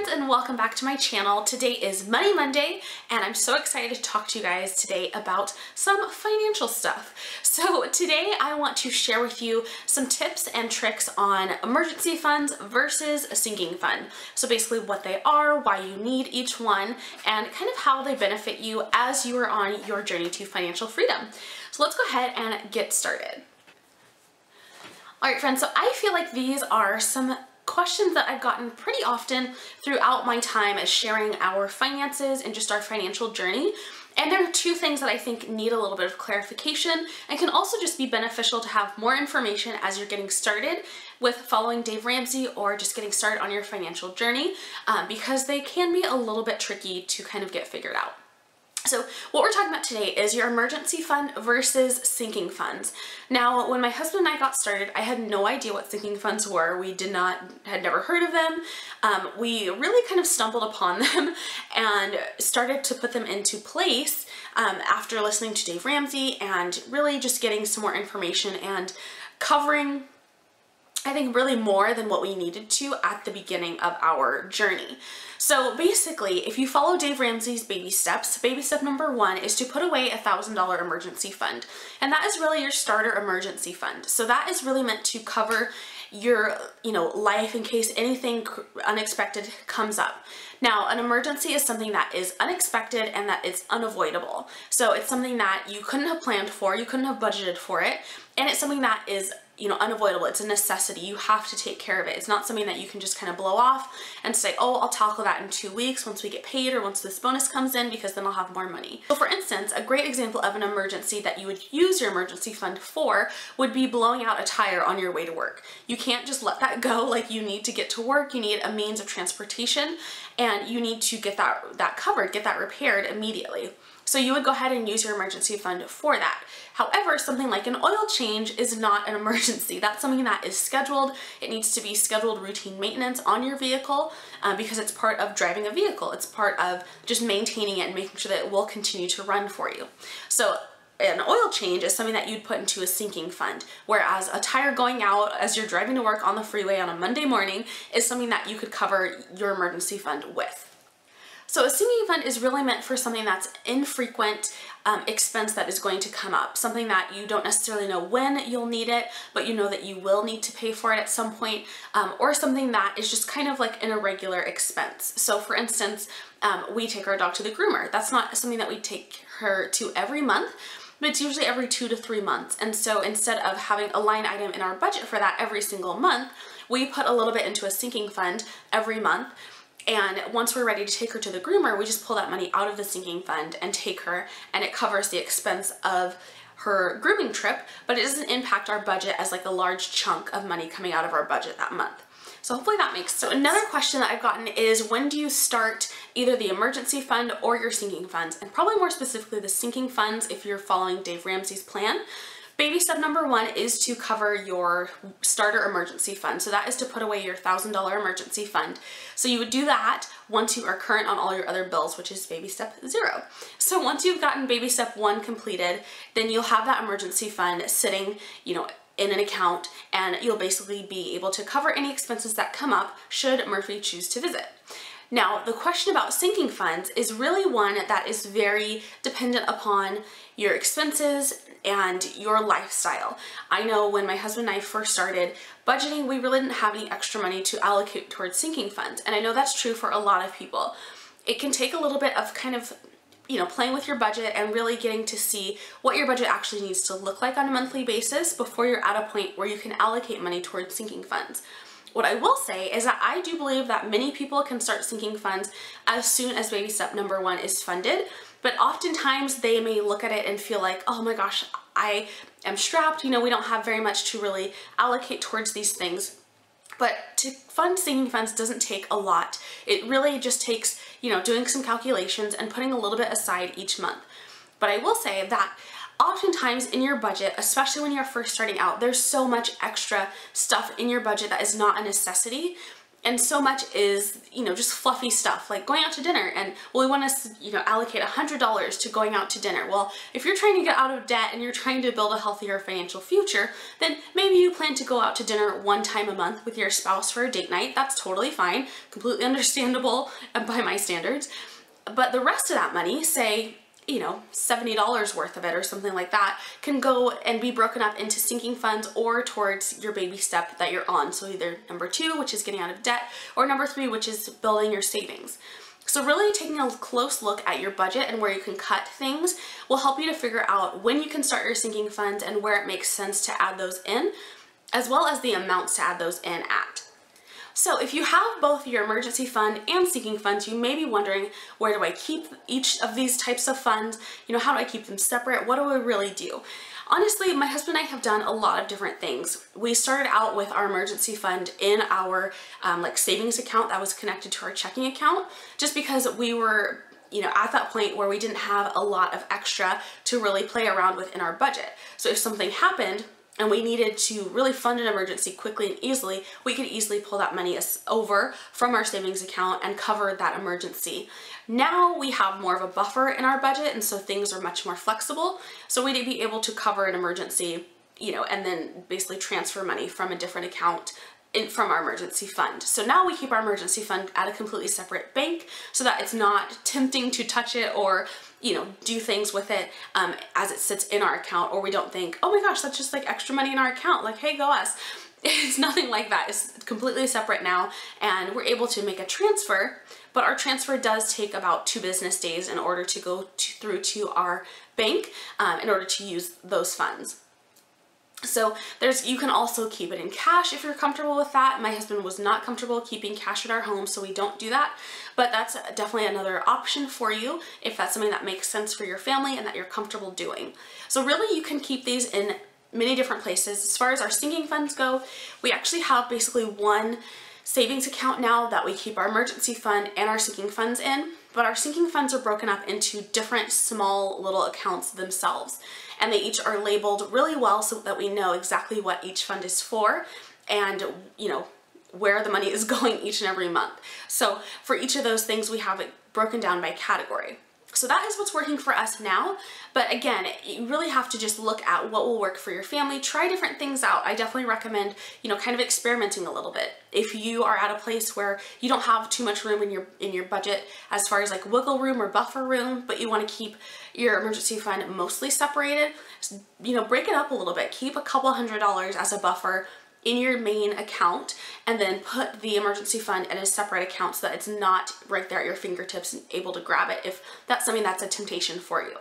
friends, and welcome back to my channel. Today is Money Monday and I'm so excited to talk to you guys today about some financial stuff. So today I want to share with you some tips and tricks on emergency funds versus a sinking fund. So basically what they are, why you need each one, and kind of how they benefit you as you are on your journey to financial freedom. So let's go ahead and get started. All right, friends, so I feel like these are some questions that I've gotten pretty often throughout my time as sharing our finances and just our financial journey. And there are two things that I think need a little bit of clarification and can also just be beneficial to have more information as you're getting started with following Dave Ramsey or just getting started on your financial journey, because they can be a little bit tricky to kind of get figured out. So what we're talking about today is your emergency fund versus sinking funds. Now, when my husband and I got started, I had no idea what sinking funds were. We had never heard of them. We really kind of stumbled upon them and started to put them into place after listening to Dave Ramsey and really just getting some more information and covering, I think, really more than what we needed to at the beginning of our journey. So basically, if you follow Dave Ramsey's baby steps, baby step number one is to put away a $1,000 emergency fund. And that is really your starter emergency fund. So that is really meant to cover your, life in case anything unexpected comes up. Now, an emergency is something that is unexpected and that is unavoidable. So it's something that you couldn't have planned for, you couldn't have budgeted for it, and it's something that is unavoidable. It's a necessity. You have to take care of it. It's not something that you can just kind of blow off and say, oh, I'll tackle that in 2 weeks once we get paid or once this bonus comes in, because then I'll have more money. So for instance, a great example of an emergency that you would use your emergency fund for would be blowing out a tire on your way to work. You can't just let that go. Like, you need to get to work, you need a means of transportation, and you need to get that covered, get that repaired immediately. So you would go ahead and use your emergency fund for that. However, something like an oil change is not an emergency. That's something that is scheduled. It needs to be scheduled routine maintenance on your vehicle because it's part of driving a vehicle. It's part of just maintaining it and making sure that it will continue to run for you. So an oil change is something that you'd put into a sinking fund, whereas a tire going out as you're driving to work on the freeway on a Monday morning is something that you could cover your emergency fund with. So a sinking fund is really meant for something that's infrequent expense that is going to come up, something that you don't necessarily know when you'll need it, but you know that you will need to pay for it at some point, or something that is just kind of like an irregular expense. So for instance, we take our dog to the groomer. That's not something that we take her to every month, but it's usually every 2 to 3 months. And so instead of having a line item in our budget for that every single month, we put a little bit into a sinking fund every month. And once we're ready to take her to the groomer, we just pull that money out of the sinking fund and take her, and it covers the expense of her grooming trip, but it doesn't impact our budget as like a large chunk of money coming out of our budget that month. So hopefully that makes sense. So another question that I've gotten is, when do you start either the emergency fund or your sinking funds? And probably more specifically the sinking funds if you're following Dave Ramsey's plan. Baby step number one is to cover your starter emergency fund. So that is to put away your $1,000 emergency fund. So you would do that once you are current on all your other bills, which is baby step 0. So once you've gotten baby step 1 completed, then you'll have that emergency fund sitting, in an account, and you'll basically be able to cover any expenses that come up should Murphy choose to visit. Now, the question about sinking funds is really one that is very dependent upon your expenses and your lifestyle. I know when my husband and I first started budgeting, we really didn't have any extra money to allocate towards sinking funds. And I know that's true for a lot of people. It can take a little bit of kind of playing with your budget and really getting to see what your budget actually needs to look like on a monthly basis before you're at a point where you can allocate money towards sinking funds. What I will say is that I do believe that many people can start sinking funds as soon as baby step number 1 is funded, but oftentimes they may look at it and feel like, oh my gosh, I am strapped, we don't have very much to really allocate towards these things. But to fund sinking funds doesn't take a lot. It really just takes, doing some calculations and putting a little bit aside each month. But I will say that oftentimes in your budget, especially when you're first starting out, there's so much extra stuff in your budget that is not a necessity. And so much is, you know, just fluffy stuff like going out to dinner, and well, we want to, you know, allocate $100 to going out to dinner. Well, if you're trying to get out of debt and you're trying to build a healthier financial future, then maybe you plan to go out to dinner one time a month with your spouse for a date night. That's totally fine, completely understandable by my standards. But the rest of that money, say, you know, $70 worth of it or something like that, can go and be broken up into sinking funds or towards your baby step that you're on. So either number 2, which is getting out of debt, or number 3, which is building your savings. So really taking a close look at your budget and where you can cut things will help you to figure out when you can start your sinking funds and where it makes sense to add those in, as well as the amounts to add those in at. So if you have both your emergency fund and sinking funds, you may be wondering, where do I keep each of these types of funds? You know, how do I keep them separate? What do I really do? Honestly, my husband and I have done a lot of different things. We started out with our emergency fund in our like savings account that was connected to our checking account, just because we were, you know, at that point where we didn't have a lot of extra to really play around with in our budget. So if something happened and we needed to really fund an emergency quickly and easily, we could easily pull that money over from our savings account and cover that emergency. Now we have more of a buffer in our budget, and so things are much more flexible. So we'd be able to cover an emergency, you know, and then basically transfer money from a different account from our emergency fund. So now we keep our emergency fund at a completely separate bank so that it's not tempting to touch it or, you know, do things with it as it sits in our account, or we don't think, oh my gosh, that's just like extra money in our account, like, hey, go us. It's nothing like that. It's completely separate now, and we're able to make a transfer, but our transfer does take about 2 business days in order to go through to our bank in order to use those funds. So you can also keep it in cash if you're comfortable with that. My husband was not comfortable keeping cash at our home, so we don't do that. But that's definitely another option for you if that's something that makes sense for your family and that you're comfortable doing. So really you can keep these in many different places. As far as our sinking funds go, we actually have basically one savings account now that we keep our emergency fund and our sinking funds in, but our sinking funds are broken up into different small little accounts themselves, and they each are labeled really well so that we know exactly what each fund is for and, you know, where the money is going each and every month. So for each of those things, we have it broken down by category. So that is what's working for us now. But again, you really have to just look at what will work for your family. Try different things out. I definitely recommend, you know, kind of experimenting a little bit. If you are at a place where you don't have too much room in your budget as far as like wiggle room or buffer room, but you want to keep your emergency fund mostly separated, you know, break it up a little bit. Keep a couple $100s as a buffer in your main account, and then put the emergency fund in a separate account so that it's not right there at your fingertips and able to grab it if that's something that's a temptation for you.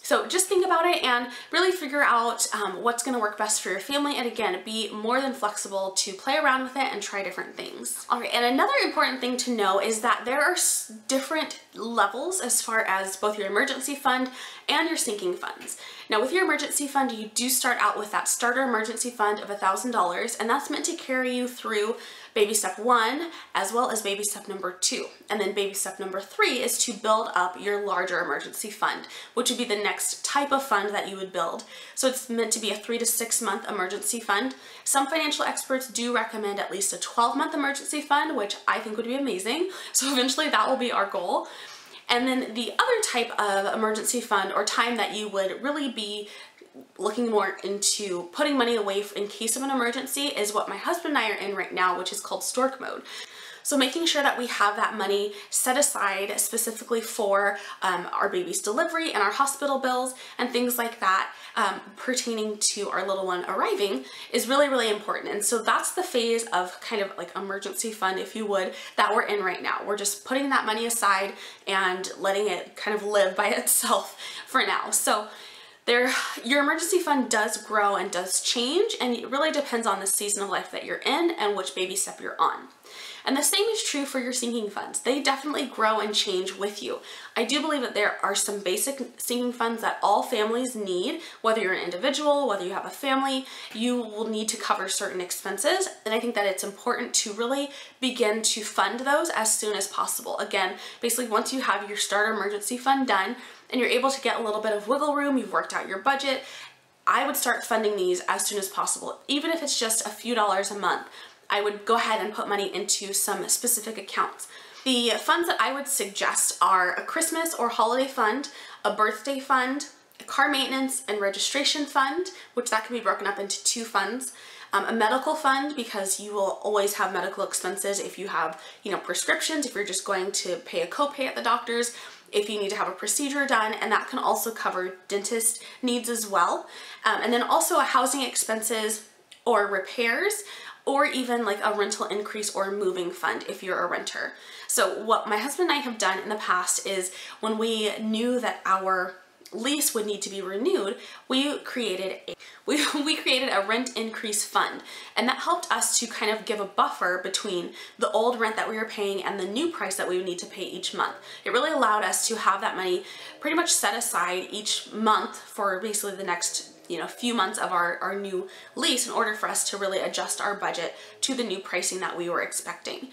So just think about it and really figure out what's going to work best for your family, and again, be more than flexible to play around with it and try different things. All right, and another important thing to know is that there are different levels as far as both your emergency fund and your sinking funds. Now with your emergency fund, you do start out with that starter emergency fund of $1,000, and that's meant to carry you through baby step 1 as well as baby step number 2. And then baby step number 3 is to build up your larger emergency fund, which would be the next type of fund that you would build. So it's meant to be a 3 to 6 month emergency fund. Some financial experts do recommend at least a 12-month emergency fund, which I think would be amazing. So eventually that will be our goal. And then the other type of emergency fund or time that you would really be looking more into putting money away in case of an emergency is what my husband and I are in right now, which is called stork mode. So making sure that we have that money set aside specifically for our baby's delivery and our hospital bills and things like that pertaining to our little one arriving is really, really important. And so that's the phase of kind of like emergency fund, if you would, that we're in right now. We're just putting that money aside and letting it kind of live by itself for now. So your emergency fund does grow and does change, and it really depends on the season of life that you're in and which baby step you're on. And the same is true for your sinking funds. They definitely grow and change with you. I do believe that there are some basic sinking funds that all families need, whether you're an individual, whether you have a family, you will need to cover certain expenses. And I think that it's important to really begin to fund those as soon as possible. Again, basically once you have your starter emergency fund done and you're able to get a little bit of wiggle room, you've worked out your budget, I would start funding these as soon as possible, even if it's just a few dollars a month. I would go ahead and put money into some specific accounts. The funds that I would suggest are a Christmas or holiday fund, a birthday fund, a car maintenance and registration fund, which that can be broken up into 2 funds, a medical fund, because you will always have medical expenses if you have, prescriptions, if you're just going to pay a copay at the doctor's, if you need to have a procedure done, and that can also cover dentist needs as well. And then also a housing expenses or repairs, or even like a rental increase or moving fund if you're a renter. So what my husband and I have done in the past is when we knew that our lease would need to be renewed, we created a rent increase fund, and that helped us to kind of give a buffer between the old rent that we were paying and the new price that we would need to pay each month. It really allowed us to have that money pretty much set aside each month for basically the next few months of our new lease in order for us to really adjust our budget to the new pricing that we were expecting.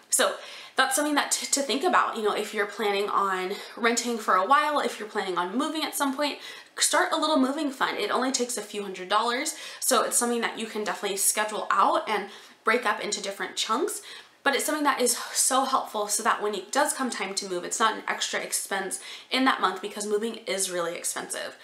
So that's something that to think about, if you're planning on renting for a while, if you're planning on moving at some point, start a little moving fund. It only takes a few $100s, so it's something that you can definitely schedule out and break up into different chunks. But it's something that is so helpful so that when it does come time to move, it's not an extra expense in that month, because moving is really expensive.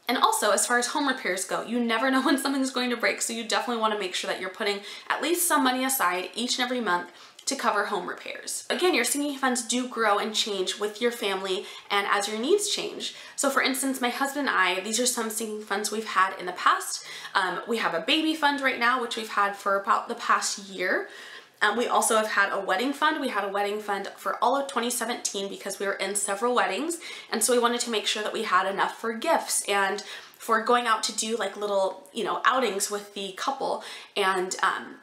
And also, as far as home repairs go, you never know when something's going to break, so you definitely want to make sure that you're putting at least some money aside each and every month to cover home repairs. Again, your sinking funds do grow and change with your family and as your needs change. So for instance, my husband and I, these are some sinking funds we've had in the past. We have a baby fund right now, which we've had for about the past year. We also have had a wedding fund. We had a wedding fund for all of 2017 because we were in several weddings, and so we wanted to make sure that we had enough for gifts and for going out to do like little, outings with the couple, and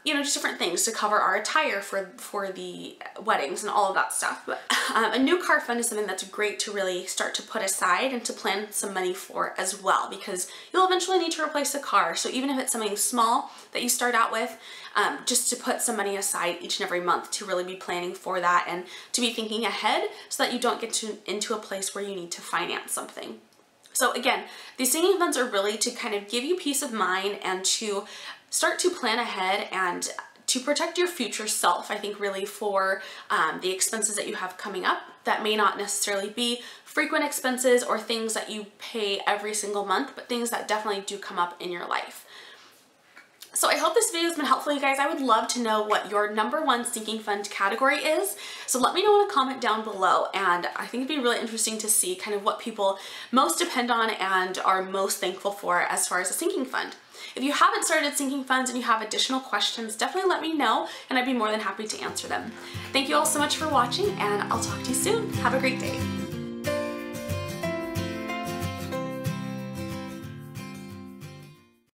just different things to cover our attire for the weddings and all of that stuff. But a new car fund is something that's great to really start to put aside and to plan some money for as well, because you'll eventually need to replace the car. So even if it's something small that you start out with, just to put some money aside each and every month to really be planning for that and to be thinking ahead so that you don't get into a place where you need to finance something. So again, these sinking funds are really to kind of give you peace of mind and to start to plan ahead and to protect your future self, I think, really for the expenses that you have coming up that may not necessarily be frequent expenses or things that you pay every single month, but things that definitely do come up in your life. So I hope this video has been helpful, you guys. I would love to know what your #1 sinking fund category is. So let me know in a comment down below, and I think it'd be really interesting to see kind of what people most depend on and are most thankful for as far as a sinking fund. If you haven't started sinking funds and you have additional questions, definitely let me know and I'd be more than happy to answer them. Thank you all so much for watching, and I'll talk to you soon. Have a great day.